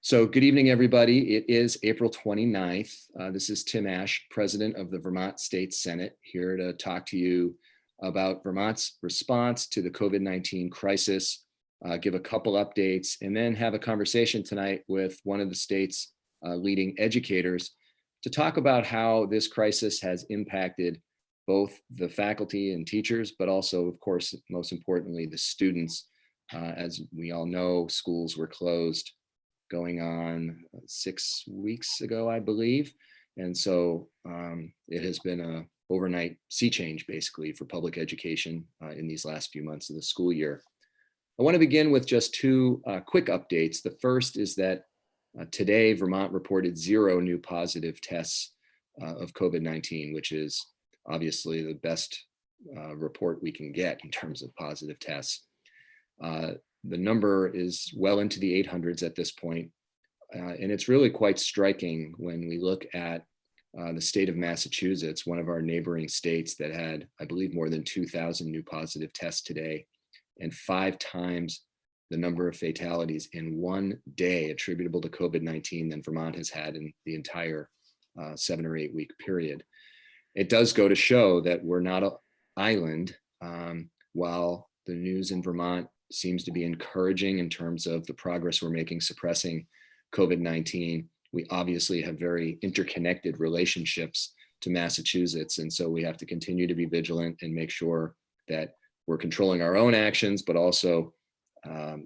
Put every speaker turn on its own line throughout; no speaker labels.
So good evening, everybody. It is April 29th. This is Tim Ash, President of the Vermont State Senate, here to talk to you about Vermont's response to the COVID-19 crisis, give a couple updates, and then have a conversation tonight with one of the state's leading educators to talk about how this crisis has impacted both the faculty and teachers, but also, of course, most importantly, the students. As we all know, schools were closed going on 6 weeks ago, I believe. And so it has been a overnight sea change, basically, for public education in these last few months of the school year. I want to begin with just two quick updates. The first is that today, Vermont reported 0 new positive tests of COVID-19, which is obviously the best report we can get in terms of positive tests. The number is well into the 800s at this point, and it's really quite striking when we look at the state of Massachusetts, one of our neighboring states that had, I believe, more than 2,000 new positive tests today, and 5 times the number of fatalities in one day attributable to COVID-19 than Vermont has had in the entire 7 or 8 week period. It does go to show that we're not an island. While the news in Vermont seems to be encouraging in terms of the progress we're making suppressing COVID-19, we obviously have very interconnected relationships to Massachusetts. And so we have to continue to be vigilant and make sure that we're controlling our own actions, but also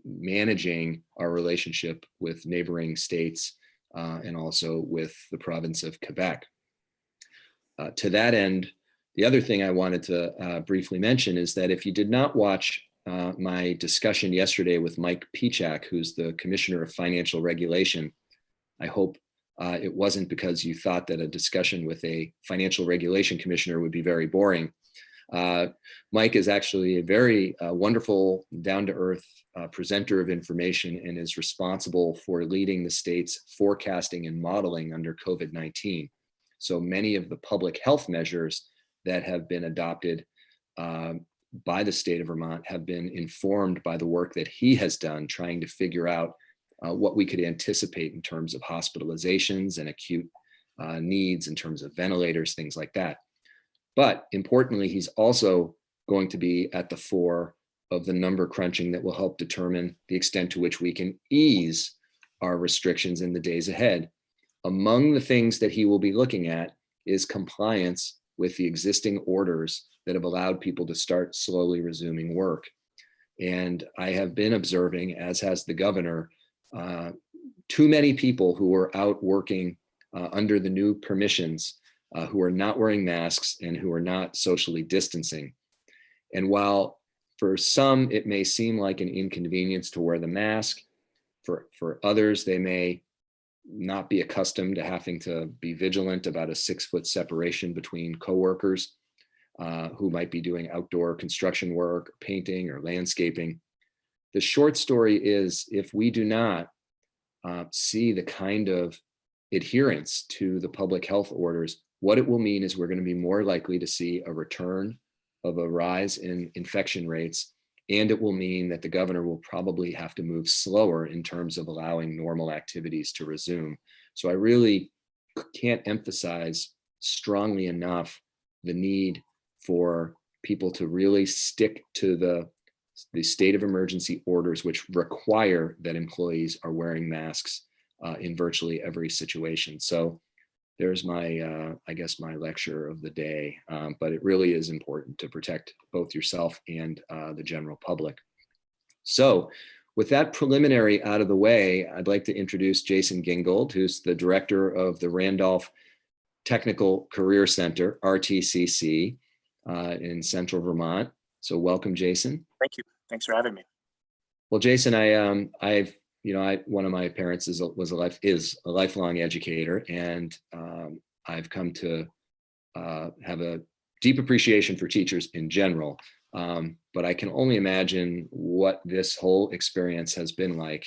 managing our relationship with neighboring states and also with the province of Quebec. To that end, the other thing I wanted to briefly mention is that if you did not watch my discussion yesterday with Mike Pichak, who's the Commissioner of Financial Regulation, I hope it wasn't because you thought that a discussion with a financial regulation commissioner would be very boring. Mike is actually a very wonderful, down-to-earth presenter of information and is responsible for leading the state's forecasting and modeling under COVID-19. So many of the public health measures that have been adopted by the state of Vermont have been informed by the work that he has done trying to figure out what we could anticipate in terms of hospitalizations and acute needs in terms of ventilators, things like that. But importantly, he's also going to be at the fore of the number crunching that will help determine the extent to which we can ease our restrictions in the days ahead. Among the things that he will be looking at is compliance with the existing orders that have allowed people to start slowly resuming work. And I have been observing, as has the governor, too many people who are out working under the new permissions who are not wearing masks and who are not socially distancing. And while for some it may seem like an inconvenience to wear the mask, for others they may not be accustomed to having to be vigilant about a 6-foot separation between coworkers who might be doing outdoor construction work, or painting, or landscaping. The short story is, if we do not see the kind of adherence to the public health orders, what it will mean is we're going to be more likely to see a return of a rise in infection rates, and it will mean that the governor will probably have to move slower in terms of allowing normal activities to resume. So I really can't emphasize strongly enough the need for people to really stick to the state of emergency orders, which require that employees are wearing masks in virtually every situation. So there's my, I guess, my lecture of the day, but it really is important to protect both yourself and the general public. So with that preliminary out of the way, I'd like to introduce Jason Gingold, who's the director of the Randolph Technical Career Center, Rtcc, in Central Vermont. So welcome, Jason.
Thank you. Thanks for having me.
Well, Jason, one of my parents is a lifelong educator, and I've come to have a deep appreciation for teachers in general. But I can only imagine what this whole experience has been like,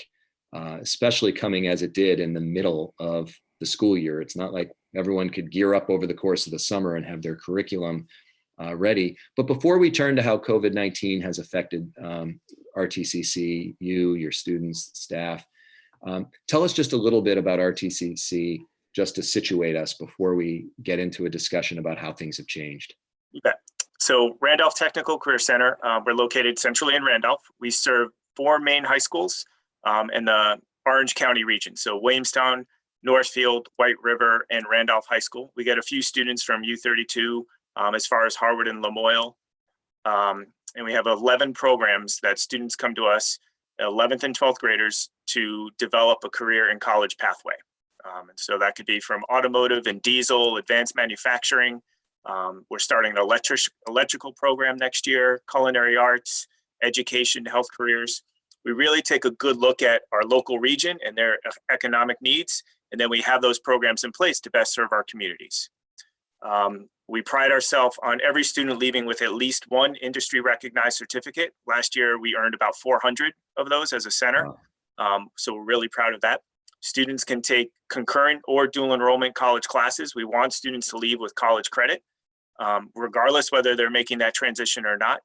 especially coming as it did in the middle of the school year. It's not like everyone could gear up over the course of the summer and have their curriculum ready. But before we turn to how COVID-19 has affected Rtcc, you, your students, staff, Tell us just a little bit about Rtcc, just to situate us before we get into a discussion about how things have changed.
You bet. So Randolph Technical Career Center, we're located centrally in Randolph. We serve 4 main high schools in the Orange County region. So Williamstown, Northfield, White River, and Randolph High School. We get a few students from U32 as far as Harwood and Lamoille. And we have 11 programs that students come to us, 11th and 12th graders, to develop a career in college pathway. And so that could be from automotive and diesel, advanced manufacturing. We're starting an electrical program next year, culinary arts, education, health careers. We really take a good look at our local region and their economic needs, and then we have those programs in place to best serve our communities. We pride ourselves on every student leaving with at least one industry recognized certificate. Last year, we earned about 400 of those as a center. Wow. So we're really proud of that. Students can take concurrent or dual enrollment college classes. We want students to leave with college credit, regardless whether they're making that transition or not.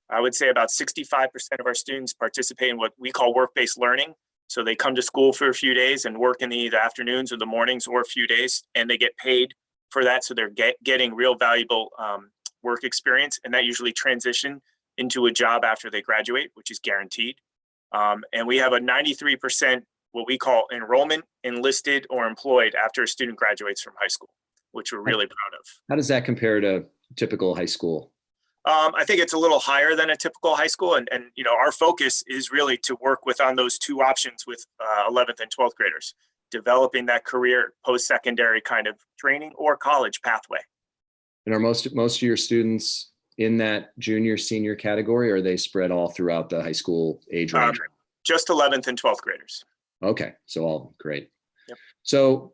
I would say about 65% of our students participate in what we call work-based learning. So they come to school for a few days and work in the afternoons or the mornings or a few days, and they get paid for that. So they're getting real valuable work experience, and that usually transition into a job after they graduate, which is guaranteed. And we have a 93% what we call enrollment, enlisted, or employed after a student graduates from high school, which we're really proud of.
How does that compare to typical high school?
I think it's a little higher than a typical high school. And you know, our focus is really to work with on those 2 options with 11th and 12th graders, developing that career post-secondary kind of training or college pathway.
And are most of your students in that junior, senior category, or are they spread all throughout the high school age range?
Just 11th and 12th graders.
Okay, so all great.
Yep.
So,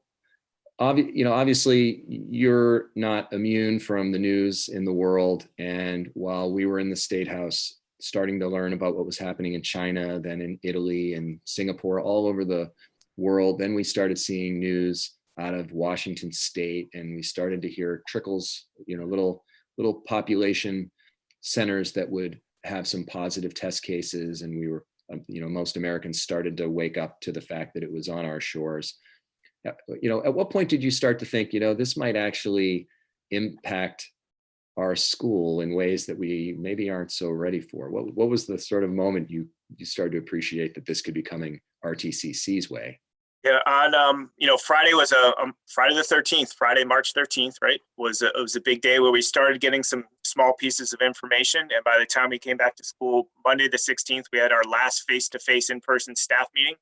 obviously, you're not immune from the news in the world. And while we were in the State House starting to learn about what was happening in China, then in Italy and Singapore, all over the world, then we started seeing news out of Washington State, and we started to hear trickles, little population centers that would have some positive test cases, and we were, most Americans started to wake up to the fact that it was on our shores. At what point did you start to think, this might actually impact our school in ways that we maybe aren't so ready for? What was the sort of moment you started to appreciate that this could be coming Rtcc's way?
Yeah, on Friday was Friday the 13th, Friday, March 13th, right? It was a big day where we started getting some small pieces of information. And by the time we came back to school, Monday the 16th, we had our last face-to-face in-person staff meeting.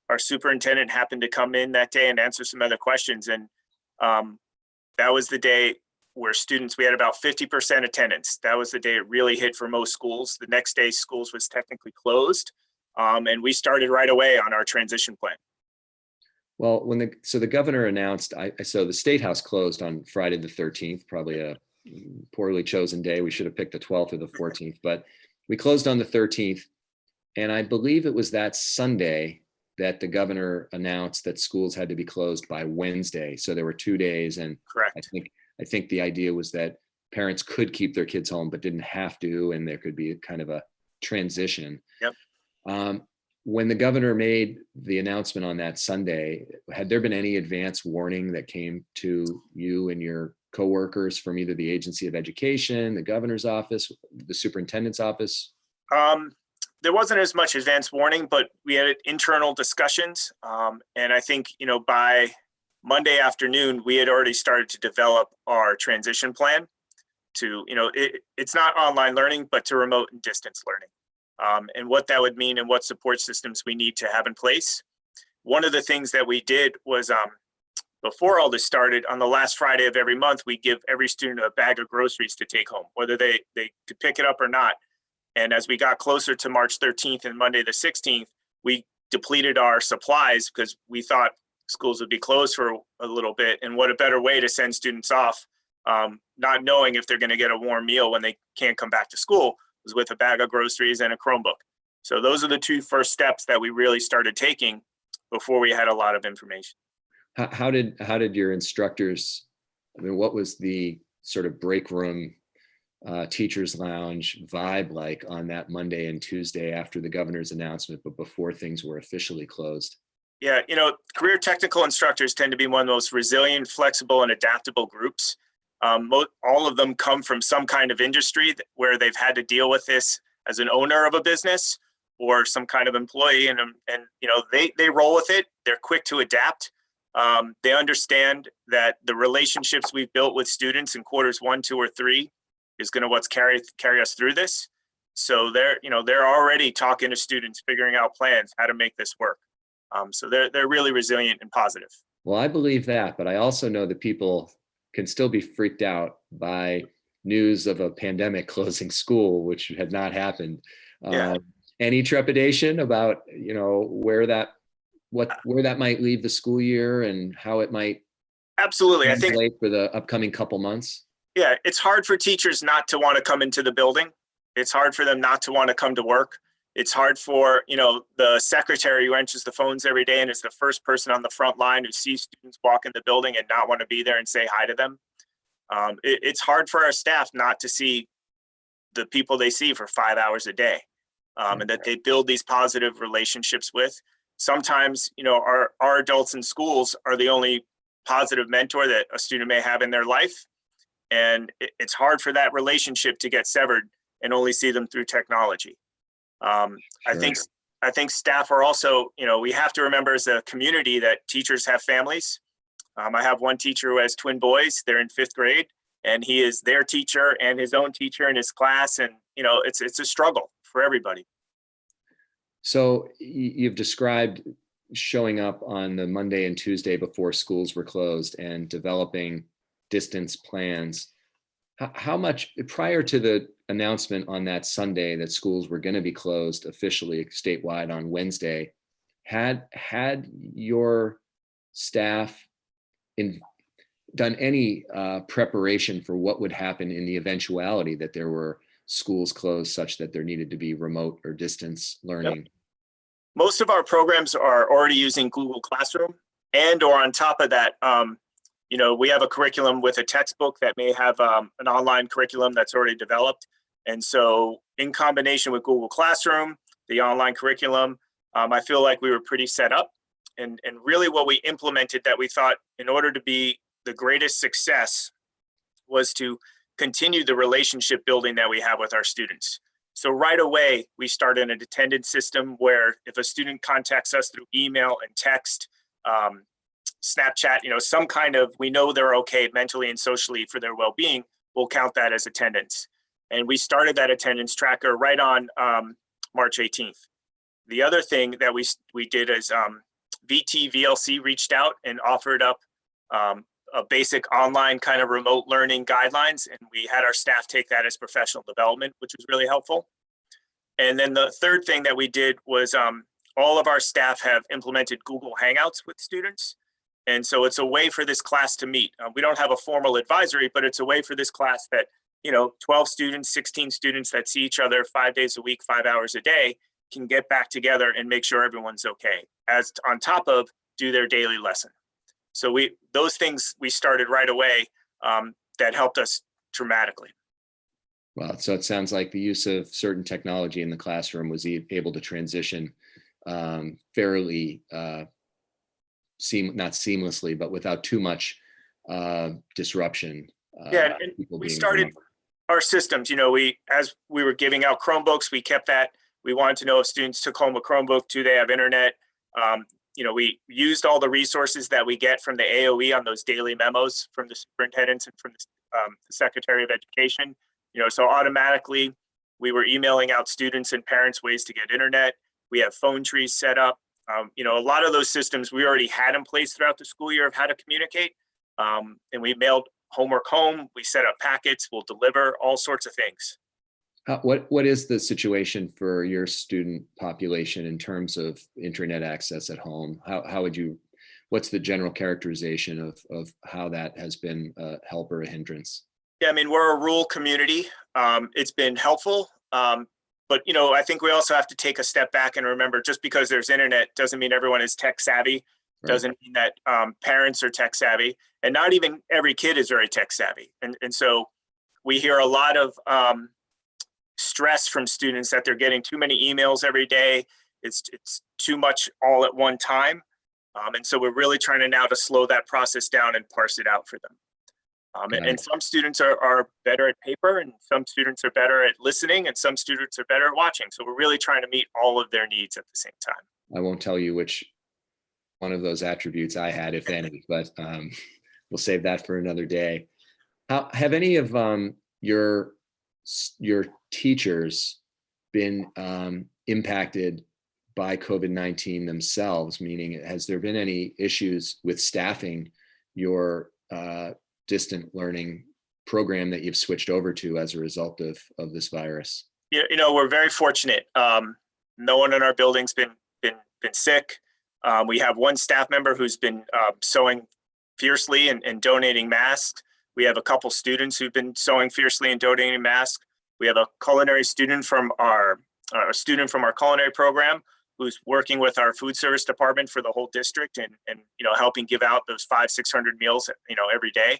Our superintendent happened to come in that day and answer some other questions. And that was the day where we had about 50% attendance. That was the day it really hit for most schools. The next day, schools was technically closed. And we started right away on our transition plan.
Well, the governor announced, so the State House closed on Friday the 13th, probably a poorly chosen day. We should have picked the 12th or the 14th, but we closed on the 13th. And I believe it was that Sunday that the governor announced that schools had to be closed by Wednesday. So there were 2 days. And
correct.
I think the idea was that parents could keep their kids home, but didn't have to, and there could be kind of a transition.
Yep.
When the governor made the announcement on that Sunday, had there been any advance warning that came to you and your coworkers from either the Agency of Education, the governor's office, the superintendent's office?
There wasn't as much advance warning, but we had internal discussions. And I think, by Monday afternoon, we had already started to develop our transition plan to, it's not online learning, but to remote and distance learning. And what that would mean and what support systems we need to have in place. One of the things that we did was before all this started, on the last Friday of every month, we give every student a bag of groceries to take home, whether they could pick it up or not. And as we got closer to March 13th and Monday the 16th, we depleted our supplies because we thought schools would be closed for a little bit. And what a better way to send students off, not knowing if they're going to get a warm meal when they can't come back to school, was with a bag of groceries and a Chromebook. So those are the 2 first steps that we really started taking before we had a lot of information.
How did your instructors, what was the sort of break room, teachers lounge vibe like on that Monday and Tuesday after the governor's announcement, but before things were officially closed?
Yeah, career technical instructors tend to be one of the most resilient, flexible, and adaptable groups. All of them come from some kind of industry where they've had to deal with this as an owner of a business or some kind of employee, and they roll with it. They're quick to adapt. They understand that the relationships we've built with students in quarters 1, 2, or 3 is going to carry us through this. So they're already talking to students, figuring out plans, how to make this work. So they're really resilient and positive.
Well, I believe that, but I also know that people can still be freaked out by news of a pandemic closing school, which had not happened.
Yeah.
Any trepidation about where that might leave the school year and how it might
absolutely, I think,
for the upcoming couple months?
Yeah, it's hard for teachers not to want to come into the building. It's hard for them not to want to come to work. It's hard for, the secretary who answers the phones every day and is the first person on the front line who sees students walk in the building and not want to be there and say hi to them. It's hard for our staff not to see the people they see for 5 hours a day, and that they build these positive relationships with. Sometimes, our adults in schools are the only positive mentor that a student may have in their life. And it's hard for that relationship to get severed and only see them through technology. Sure. I think staff are also, we have to remember as a community that teachers have families. I have one teacher who has twin boys. They're in 5th grade, and he is their teacher and his own teacher in his class. And, it's a struggle for everybody.
So you've described showing up on the Monday and Tuesday before schools were closed and developing distance plans. How much, prior to the announcement on that Sunday that schools were going to be closed officially statewide on Wednesday, had your staff done any preparation for what would happen in the eventuality that there were schools closed such that there needed to be remote or distance learning?
Yep. Most of our programs are already using Google Classroom, or on top of that, we have a curriculum with a textbook that may have an online curriculum that's already developed. And so in combination with Google Classroom, the online curriculum, I feel like we were pretty set up. And really what we implemented that we thought in order to be the greatest success was to continue the relationship building that we have with our students. So right away, we started an attendance system where if a student contacts us through email and text, Snapchat, some kind of, we know they're okay mentally and socially for their well-being, we'll count that as attendance. And we started that attendance tracker right on March 18th. The other thing that we did is VLC reached out and offered up a basic online kind of remote learning guidelines. And we had our staff take that as professional development, which was really helpful. And then the third thing that we did was all of our staff have implemented Google Hangouts with students. And so it's a way for this class to meet. We don't have a formal advisory, but it's a way for this class that, 12 students, 16 students that see each other 5 days a week, 5 hours a day, can get back together and make sure everyone's okay, as on top of do their daily lesson. So those things we started right away that helped us dramatically.
Well, so it sounds like the use of certain technology in the classroom was able to transition fairly, not seamlessly, but without too much disruption.
And we started our systems, as we were giving out Chromebooks, we kept that. We wanted to know if students took home a Chromebook, do they have internet? We used all the resources that we get from the AOE on those daily memos from the superintendents and from the Secretary of Education. So automatically we were emailing out students and parents ways to get internet. We have phone trees set up. A lot of those systems we already had in place throughout the school year of how to communicate. And we mailed homework home. We set up packets. We'll deliver all sorts of things.
What is the situation for your student population in terms of internet access at home? What's the general characterization of how that has been a help or a hindrance?
Yeah, we're a rural community. It's been helpful. But, I think we also have to take a step back and remember just because there's internet doesn't mean everyone is tech savvy. Right. Doesn't mean that parents are tech savvy, and not even every kid is very tech savvy. And so we hear a lot of stress from students that they're getting too many emails every day. It's too much all at one time. And so we're really trying to now to slow that process down and parse it out for them. And some students are better at paper, and some students are better at listening, and some students are better at watching. So we're really trying to meet all of their needs at the same time.
I won't tell you which one of those attributes I had, if any, but we'll save that for another day. Have any of your teachers been impacted by COVID-19 themselves? Meaning, has there been any issues with staffing your distant learning program that you've switched over to as a result of this virus?
We're very fortunate. No one in our building's been sick. We have one staff member who's been sewing fiercely and donating masks. We have a couple students who've been sewing fiercely and donating masks. We have a culinary student from our culinary program who's working with our food service department for the whole district and helping give out those 500-600 meals every day.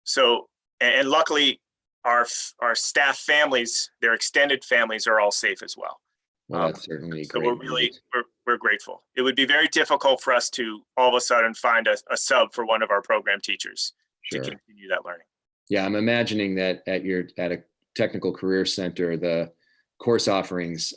So luckily our staff families, their extended families, are all safe as well.
Well, that's certainly
so
great.
we're grateful. It would be very difficult for us to all of a sudden find a sub for one of our program teachers to continue that learning.
Yeah, I'm imagining that at a technical career center, the course offerings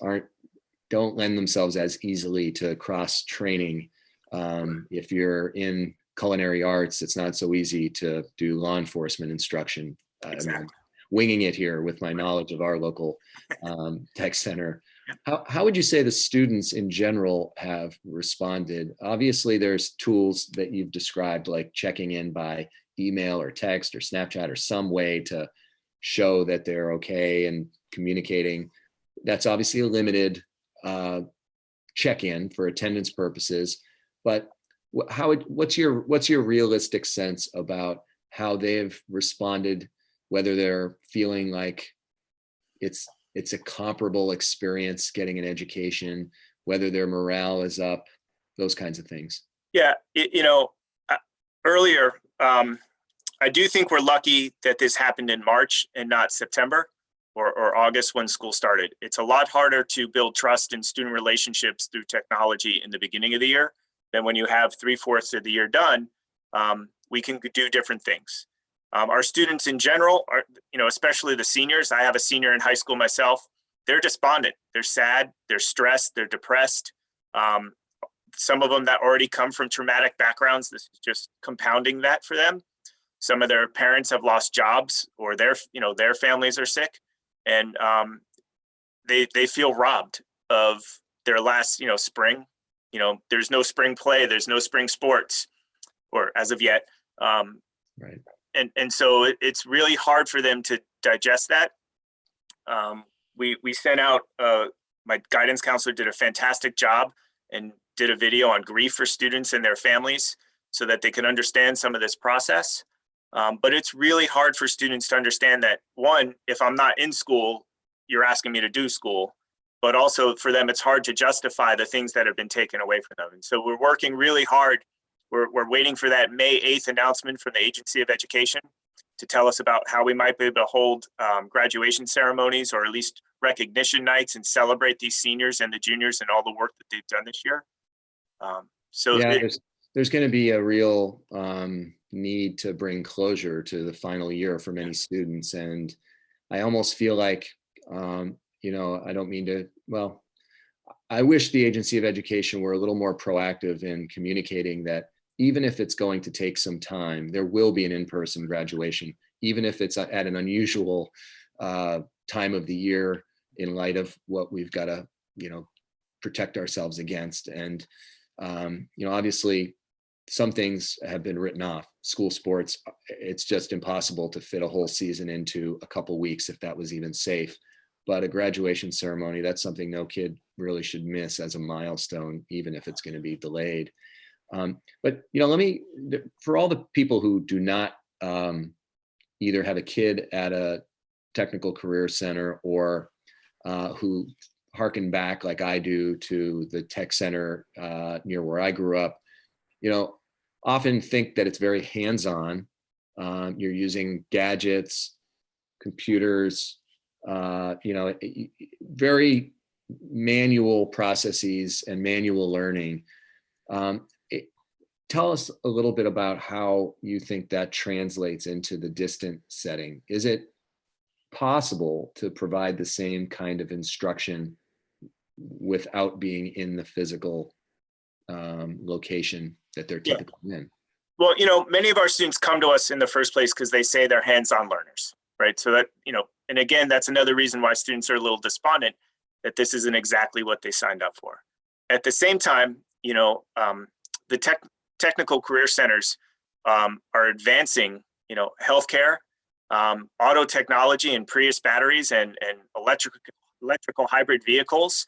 don't lend themselves as easily to cross training. If you're in culinary arts, it's not so easy to do law enforcement instruction.
Exactly.
I'm winging it here with my knowledge of our local tech center. How would you say the students in general have responded? Obviously, there's tools that you've described, like checking in by email or text or Snapchat or some way to show that they're okay and communicating. That's obviously a limited check-in for attendance purposes. But what's your realistic sense about how they've responded, whether they're feeling like it's a comparable experience getting an education, whether their morale is up, those kinds of things?
Yeah, earlier, I do think we're lucky that this happened in March and not September or August when school started. It's a lot harder to build trust in student relationships through technology in the beginning of the year than when you have 3/4 of the year done. We can do different things. Our students in general are, especially the seniors. I have a senior in high school myself. They're despondent. They're sad. They're stressed. They're depressed. Some of them that already come from traumatic backgrounds. This is just compounding that for them. Some of their parents have lost jobs, or their families are sick, and they feel robbed of their last spring. There's no spring play. There's no spring sports, or as of yet.
Right.
And so it's really hard for them to digest that. We sent out, my guidance counselor did a fantastic job and did a video on grief for students and their families so that they can understand some of this process. But it's really hard for students to understand that, one, if I'm not in school, you're asking me to do school, but also for them, it's hard to justify the things that have been taken away from them. And so we're working really hard. We're waiting for that May 8th announcement from the Agency of Education to tell us about how we might be able to hold graduation ceremonies, or at least recognition nights, and celebrate these seniors and the juniors and all the work that they've done this year.
There's going to be a real need to bring closure to the final year for many students. And I almost feel like, I don't mean to, I wish the Agency of Education were a little more proactive in communicating that even if it's going to take some time, there will be an in-person graduation, even if it's at an unusual time of the year in light of what we've got to, protect ourselves against. And, obviously some things have been written off. School sports, it's just impossible to fit a whole season into a couple weeks if that was even safe. But a graduation ceremony, that's something no kid really should miss as a milestone, even if it's going to be delayed. But for all the people who do not either have a kid at a technical career center or who harken back like I do to the tech center near where I grew up, often think that it's very hands-on. You're using gadgets, computers, very manual processes and manual learning. Um, it- Tell us a little bit about how you think that translates into the distant setting. Is it possible to provide the same kind of instruction without being in the physical location that they're
Yeah.
typically in?
Well, many of our students come to us in the first place because they say they're hands-on learners, right? So that, and again, that's another reason why students are a little despondent that this isn't exactly what they signed up for. At the same time, the technical career centers are advancing, healthcare, auto technology and Prius batteries and electrical hybrid vehicles.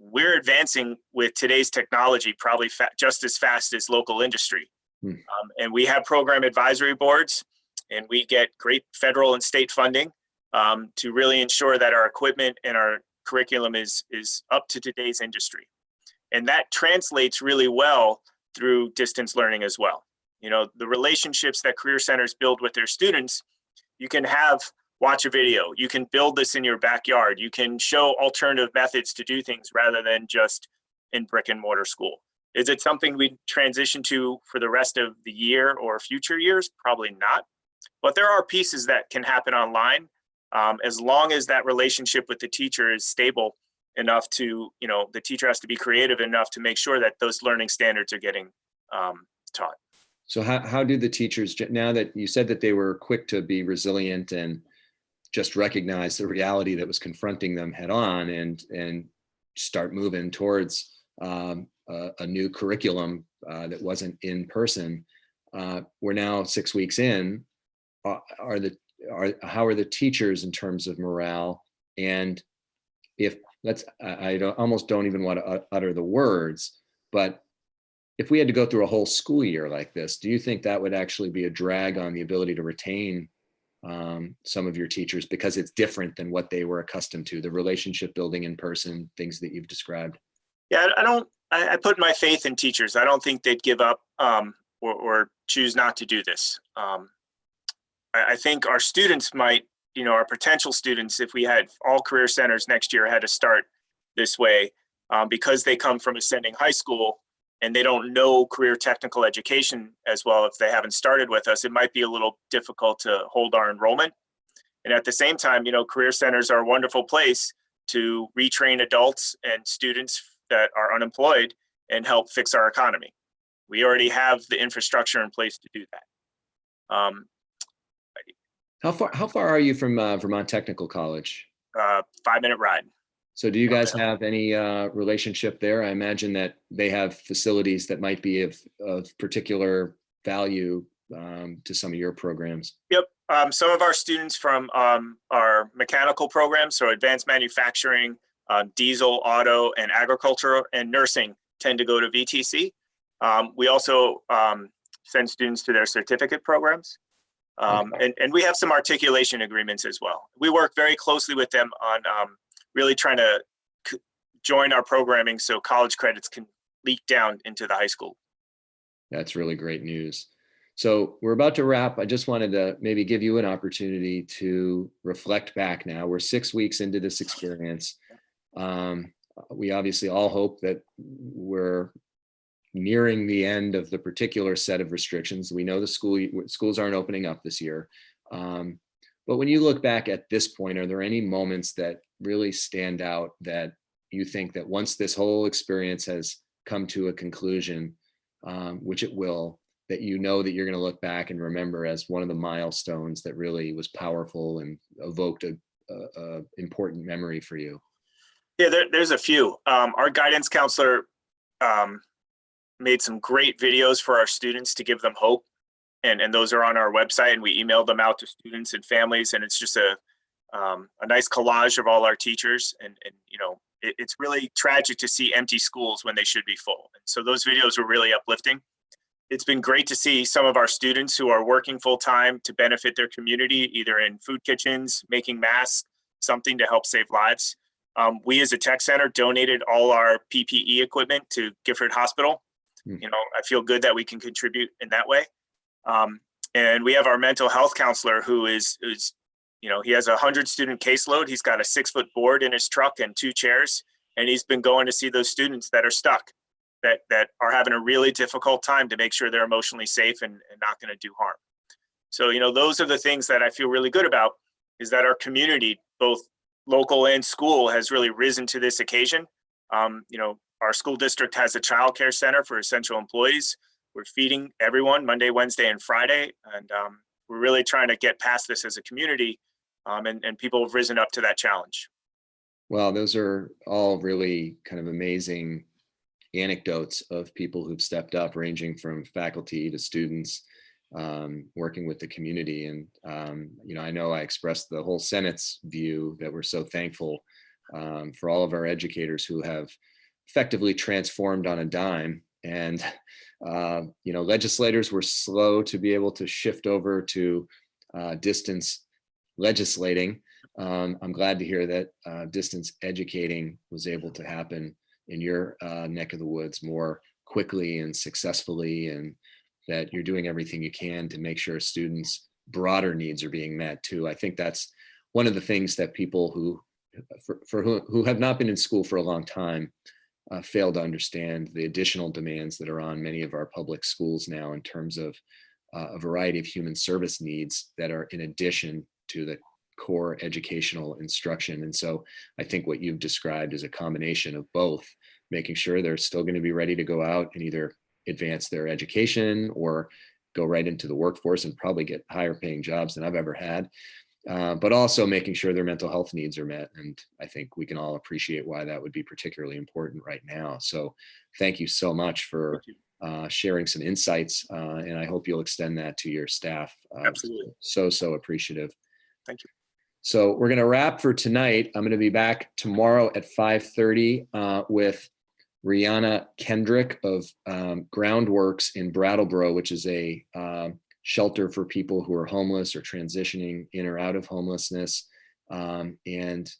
We're advancing with today's technology probably just as fast as local industry. And we have program advisory boards, and we get great federal and state funding to really ensure that our equipment and our curriculum is up to today's industry. And that translates really well through distance learning as well. The relationships that career centers build with their students, you can watch a video, you can build this in your backyard, you can show alternative methods to do things rather than just in brick and mortar school. Is it something we transition to for the rest of the year or future years? Probably not. But there are pieces that can happen online as long as that relationship with the teacher is stable enough to, the teacher has to be creative enough to make sure that those learning standards are getting taught.
So how do the teachers, now that you said that they were quick to be resilient and just recognize the reality that was confronting them head on and start moving towards a new curriculum that wasn't in person. We're now 6 weeks in. How are the teachers in terms of morale? And almost don't even want to utter the words, but if we had to go through a whole school year like this, do you think that would actually be a drag on the ability to retain some of your teachers because it's different than what they were accustomed to, the relationship building in person, things that you've described?
Yeah, I put my faith in teachers. I don't think they'd give up or choose not to do this. I think our students might, our potential students, if we had all career centers next year had to start this way, because they come from ascending high school and they don't know career technical education as well, if they haven't started with us, it might be a little difficult to hold our enrollment. And at the same time, career centers are a wonderful place to retrain adults and students that are unemployed and help fix our economy. We already have the infrastructure in place to do that.
How far are you from Vermont Technical College?
5-minute ride.
So do you guys have any relationship there? I imagine that they have facilities that might be of particular value to some of your programs.
Yep. Some of our students from our mechanical programs, so advanced manufacturing, diesel, auto, and agriculture and nursing tend to go to VTC. We also send students to their certificate programs. And we have some articulation agreements as well. We work very closely with them on really trying to join our programming so college credits can leak down into the high school.
That's really great news. So we're about to wrap. I just wanted to maybe give you an opportunity to reflect back now. We're 6 weeks into this experience. We obviously all hope that we're nearing the end of the particular set of restrictions. We know the schools aren't opening up this year. But when you look back at this point, are there any moments that really stand out that you think that once this whole experience has come to a conclusion, which it will, that you know that you're going to look back and remember as one of the milestones that really was powerful and evoked a important memory for you?
Yeah, there's a few. Our guidance counselor made some great videos for our students to give them hope. And those are on our website, and we emailed them out to students and families. And it's just a nice collage of all our teachers. And it's really tragic to see empty schools when they should be full. And so those videos were really uplifting. It's been great to see some of our students who are working full time to benefit their community, either in food kitchens, making masks, something to help save lives. We as a tech center donated all our PPE equipment to Gifford Hospital. I feel good that we can contribute in that way. And we have our mental health counselor who is he has a 100 student caseload. He's got a 6-foot board in his truck and 2 chairs, and he's been going to see those students that are stuck. that are having a really difficult time to make sure they're emotionally safe and not going to do harm. So, those are the things that I feel really good about, is that our community, both local and school, has really risen to this occasion. Our school district has a child care center for essential employees. We're feeding everyone Monday, Wednesday, and Friday. And we're really trying to get past this as a community, and people have risen up to that challenge.
Well, those are all really kind of amazing anecdotes of people who've stepped up, ranging from faculty to students, working with the community. And, I know I expressed the whole Senate's view that we're so thankful for all of our educators who have effectively transformed on a dime. And, legislators were slow to be able to shift over to distance legislating. I'm glad to hear that distance educating was able to happen in your neck of the woods more quickly and successfully, and that you're doing everything you can to make sure students' broader needs are being met too. I think that's one of the things that people who have not been in school for a long time fail to understand, the additional demands that are on many of our public schools now in terms of a variety of human service needs that are in addition to the core educational instruction. And so I think what you've described is a combination of both, making sure they're still going to be ready to go out and either advance their education or go right into the workforce and probably get higher paying jobs than I've ever had, but also making sure their mental health needs are met. And I think we can all appreciate why that would be particularly important right now. So thank you so much for sharing some insights, and I hope you'll extend that to your staff.
Absolutely.
So appreciative.
Thank you.
So we're going to wrap for tonight. I'm going to be back tomorrow at 5:30 with Rihanna Kendrick of Groundworks in Brattelboro, which is a shelter for people who are homeless or transitioning in or out of homelessness. And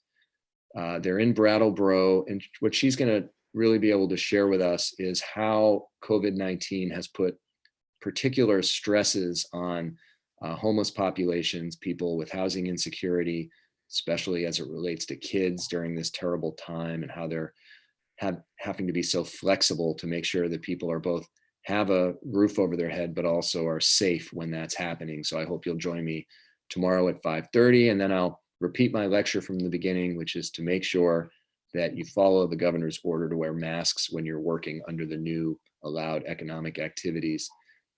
they're in Brattleboro. And what she's going to really be able to share with us is how COVID-19 has put particular stresses on homeless populations, people with housing insecurity, especially as it relates to kids during this terrible time, and how they're having to be so flexible to make sure that people are both have a roof over their head, but also are safe when that's happening. So I hope you'll join me tomorrow at 5:30, and then I'll repeat my lecture from the beginning, which is to make sure that you follow the governor's order to wear masks when you're working under the new allowed economic activities.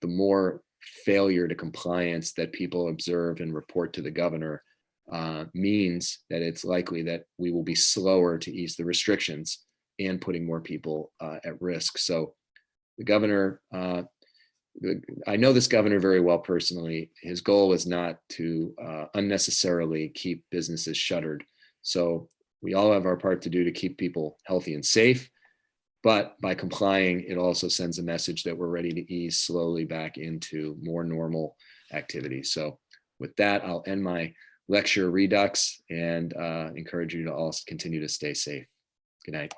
The more failure to compliance that people observe and report to the governor means that it's likely that we will be slower to ease the restrictions and putting more people at risk. So the governor, I know this governor very well personally. His goal is not to unnecessarily keep businesses shuttered. So we all have our part to do to keep people healthy and safe. But by complying, it also sends a message that we're ready to ease slowly back into more normal activity. So with that, I'll end my lecture redux and encourage you to all continue to stay safe. Good night.